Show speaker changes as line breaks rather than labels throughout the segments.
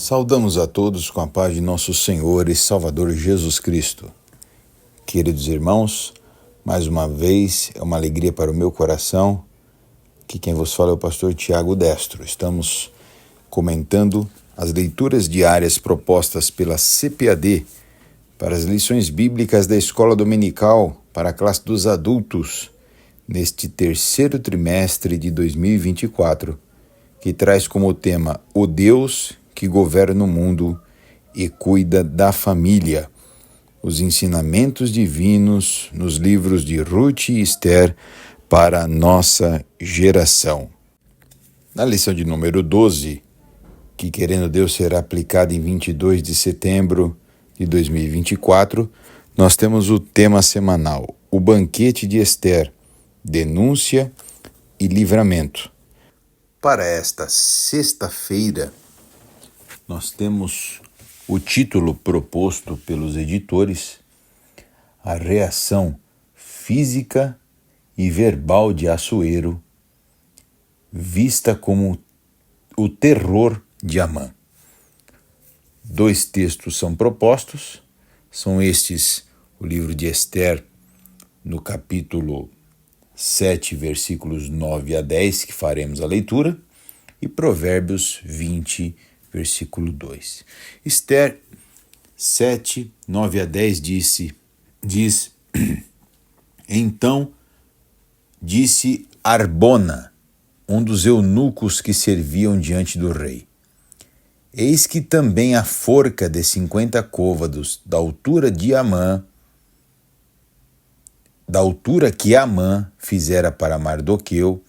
Saudamos a todos com a paz de nosso Senhor e Salvador Jesus Cristo. Queridos irmãos, mais uma vez é uma alegria para o meu coração que quem vos fala é o pastor Tiago Destro. Estamos comentando as leituras diárias propostas pela CPAD para as lições bíblicas da Escola Dominical para a classe dos adultos neste terceiro trimestre de 2024, que traz como tema o Deus que governa o mundo e cuida da família. Os ensinamentos divinos nos livros de Ruth e Esther para a nossa geração. Na lição de número 12, que querendo Deus será aplicada em 22 de setembro de 2024, nós temos o tema semanal, o banquete de Esther, denúncia e livramento. Para esta sexta-feira, nós temos o título proposto pelos editores, A Reação Física e Verbal de Assuero, vista como o terror de Amã. 2 textos são propostos, são estes o livro de Esther, no capítulo 7, versículos 9 a 10, que faremos a leitura, e Provérbios 20, versículo 2. Esther 7, 9 a 10 diz: Então disse Arbona, um dos eunucos que serviam diante do rei: Eis que também a forca de 50 côvados, da altura que Amã fizera para Mardoqueu,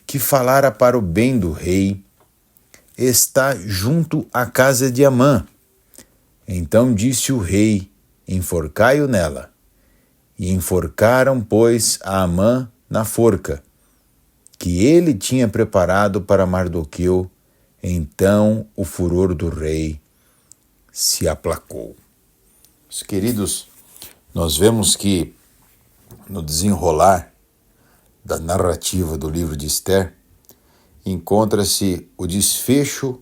que falara para o bem do rei, está junto à casa de Amã. Então disse o rei: Enforcai-o nela. E enforcaram, pois, a Amã na forca, que ele tinha preparado para Mardoqueu. Então o furor do rei se aplacou. Meus queridos, nós vemos que no desenrolar da narrativa do livro de Esther, encontra-se o desfecho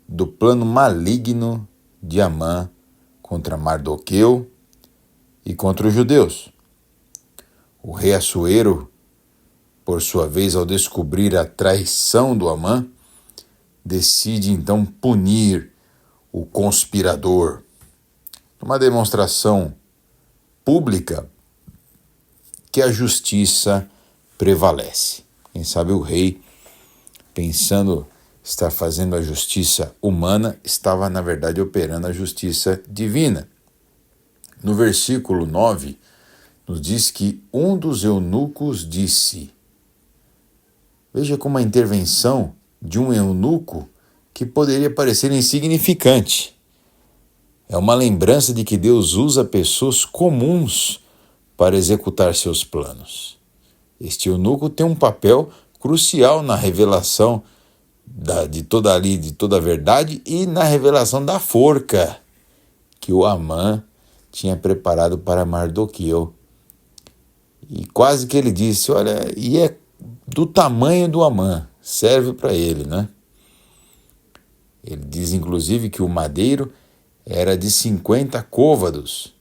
do plano maligno de Amã contra Mardoqueu e contra os judeus. O rei Assuero, por sua vez, ao descobrir a traição do Amã, decide então punir o conspirador. Uma demonstração pública que a justiça prevalece. Quem sabe o rei, pensando estar fazendo a justiça humana, estava na verdade operando a justiça divina. No versículo 9, nos diz que um dos eunucos disse. Veja como a intervenção de um eunuco que poderia parecer insignificante. É uma lembrança de que Deus usa pessoas comuns para executar seus planos. Este eunuco tem um papel crucial na revelação de toda a verdade e na revelação da forca que o Amã tinha preparado para Mardoqueu. E quase que ele disse, olha, e é do tamanho do Amã, serve para ele, né? Ele diz inclusive que o madeiro era de 50 côvados.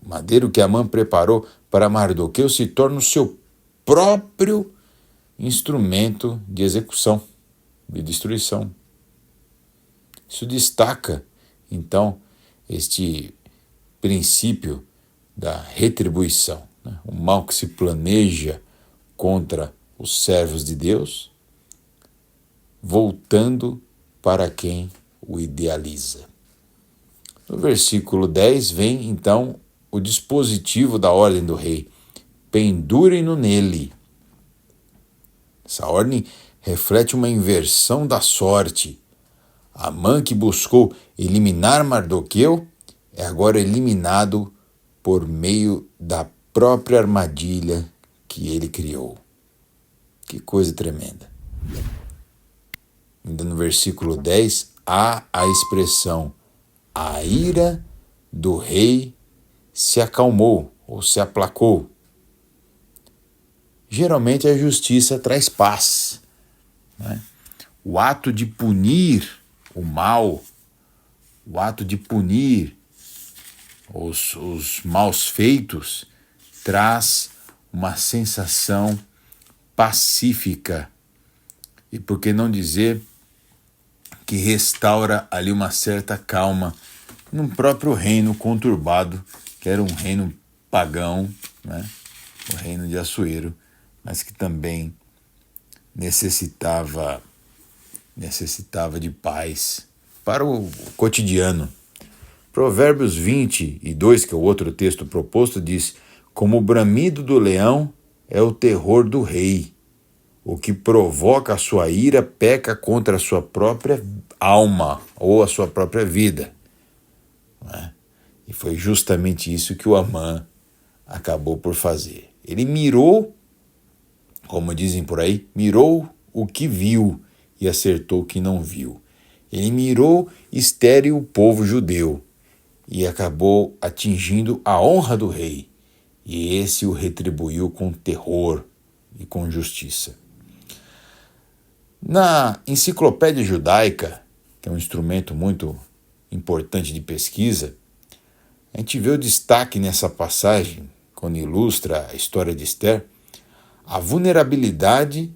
O madeiro que Amã preparou para Mardoqueu se torna o seu próprio instrumento de execução, de destruição. Isso destaca, então, este princípio da retribuição, né? O mal que se planeja contra os servos de Deus, voltando para quem o idealiza. No versículo 10 vem, então, o dispositivo da ordem do rei: pendurem-no nele. Essa ordem reflete uma inversão da sorte. Amã, que buscou eliminar Mardoqueu, é agora eliminado por meio da própria armadilha que ele criou. Que coisa tremenda. Ainda no versículo 10, há a expressão: a ira do rei se acalmou ou se aplacou. Geralmente a justiça traz paz, né? O ato de punir o mal o ato de punir os maus feitos traz uma sensação pacífica, e por que não dizer que restaura ali uma certa calma num próprio reino conturbado, que era um reino pagão, né? O reino de Assuero, mas que também necessitava de paz para o cotidiano. Provérbios 22, que é o outro texto proposto, diz: como o bramido do leão é o terror do rei. O que provoca a sua ira peca contra a sua própria alma ou a sua própria vida. Né? E foi justamente isso que o Amã acabou por fazer. Ele mirou, como dizem por aí, mirou o que viu e acertou o que não viu. Ele mirou estéril o povo judeu e acabou atingindo a honra do rei. E esse o retribuiu com terror e com justiça. Na Enciclopédia Judaica, que é um instrumento muito importante de pesquisa, a gente vê o destaque nessa passagem, quando ilustra a história de Esther, a vulnerabilidade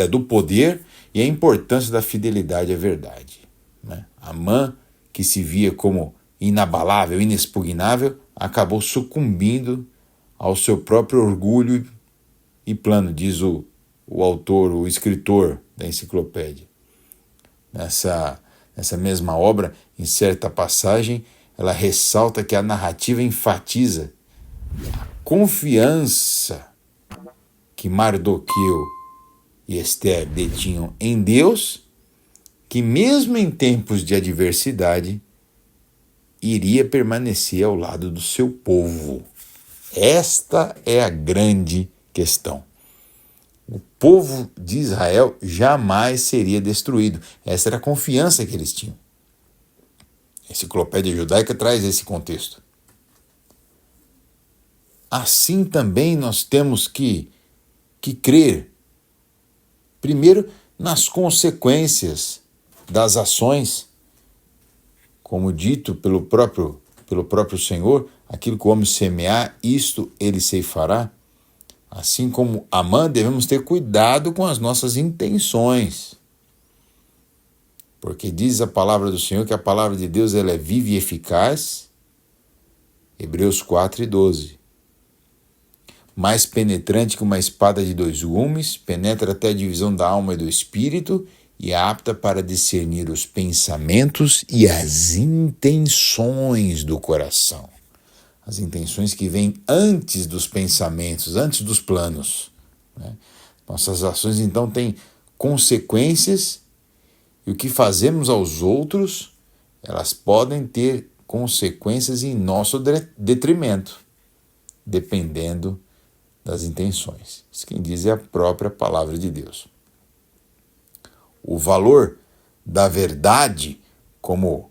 do poder e a importância da fidelidade à verdade. Né? Amã, que se via como inabalável, inexpugnável, acabou sucumbindo ao seu próprio orgulho e plano, diz o autor, o escritor da enciclopédia. Nessa mesma obra, em certa passagem, ela ressalta que a narrativa enfatiza a confiança que Mardoqueu e Esther detinham em Deus, que mesmo em tempos de adversidade, iria permanecer ao lado do seu povo. Esta é a grande questão. O povo de Israel jamais seria destruído. Essa era a confiança que eles tinham. A Enciclopédia Judaica traz esse contexto. Assim também nós temos que crer, primeiro, nas consequências das ações, como dito pelo próprio Senhor, aquilo que o homem semear, isto ele ceifará. Assim como Amã, devemos ter cuidado com as nossas intenções. Porque diz a palavra do Senhor que a palavra de Deus ela é viva e eficaz. Hebreus 4:12. Mais penetrante que uma espada de 2 gumes, penetra até a divisão da alma e do espírito e é apta para discernir os pensamentos e as intenções do coração. As intenções que vêm antes dos pensamentos, antes dos planos. Né? Nossas ações, então, têm consequências e o que fazemos aos outros, elas podem ter consequências em nosso detrimento, dependendo das intenções. Isso quem diz é a própria palavra de Deus. O valor da verdade como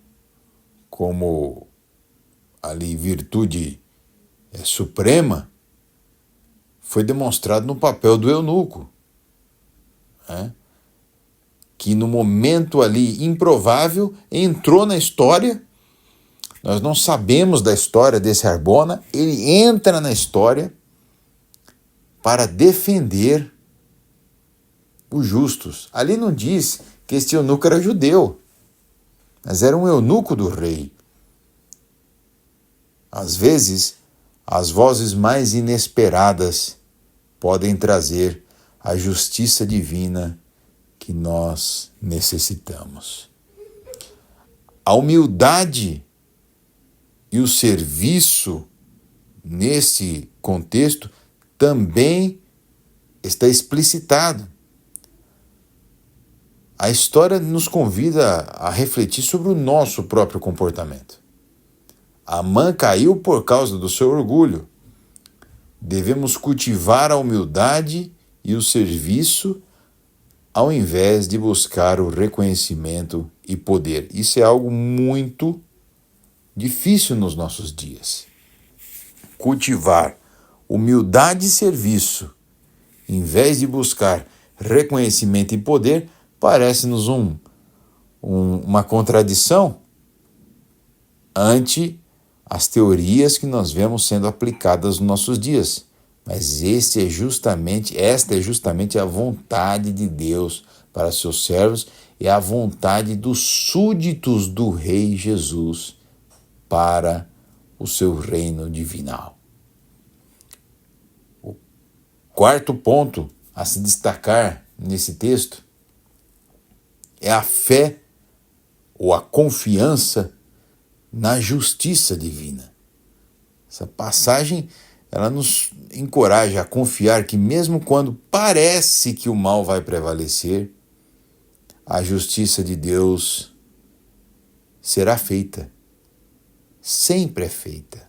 ali virtude suprema foi demonstrado no papel do eunuco, né? Que no momento ali improvável entrou na história. Nós não sabemos da história desse Harbona, ele entra na história para defender os justos. Ali não diz que este eunuco era judeu, mas era um eunuco do rei. Às vezes, as vozes mais inesperadas podem trazer a justiça divina que nós necessitamos. A humildade e o serviço, nesse contexto, também está explicitado. A história nos convida a refletir sobre o nosso próprio comportamento. Amã caiu por causa do seu orgulho. Devemos cultivar a humildade e o serviço ao invés de buscar o reconhecimento e poder. Isso é algo muito difícil nos nossos dias. Cultivar humildade e serviço, em vez de buscar reconhecimento e poder, parece-nos uma contradição ante as teorias que nós vemos sendo aplicadas nos nossos dias. Mas esta é justamente a vontade de Deus para seus servos e a vontade dos súditos do Rei Jesus para o seu reino divinal. O quarto ponto a se destacar nesse texto é a fé ou a confiança na justiça divina. Essa passagem, ela nos encoraja a confiar que mesmo quando parece que o mal vai prevalecer, a justiça de Deus será feita. Sempre é feita.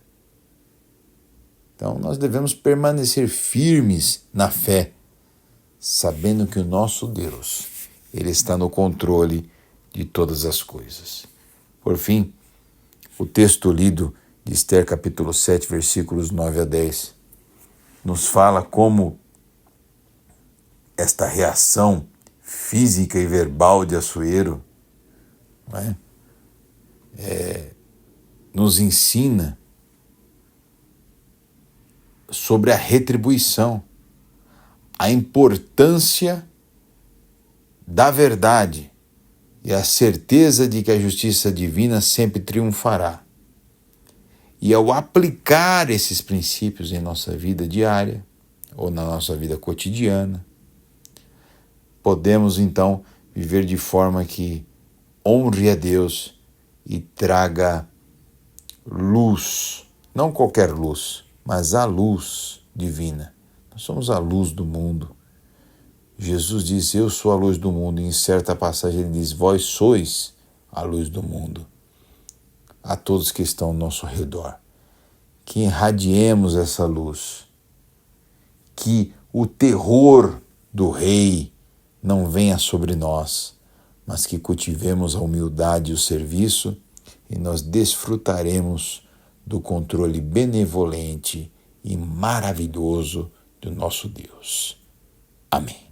Então nós devemos permanecer firmes na fé, sabendo que o nosso Deus, Ele está no controle de todas as coisas. Por fim, o texto lido de Esther capítulo 7, versículos 9 a 10, nos fala como esta reação física e verbal de Assuero, nos ensina sobre a retribuição, a importância da verdade e a certeza de que a justiça divina sempre triunfará. E ao aplicar esses princípios em nossa vida diária ou na nossa vida cotidiana, podemos então viver de forma que honre a Deus e traga luz, não qualquer luz, mas a luz divina. Nós somos a luz do mundo. Jesus disse, eu sou a luz do mundo, e em certa passagem ele diz, vós sois a luz do mundo. A todos que estão ao nosso redor, que irradiemos essa luz, que o terror do rei não venha sobre nós, mas que cultivemos a humildade e o serviço, e nós desfrutaremos do controle benevolente e maravilhoso do nosso Deus. Amém.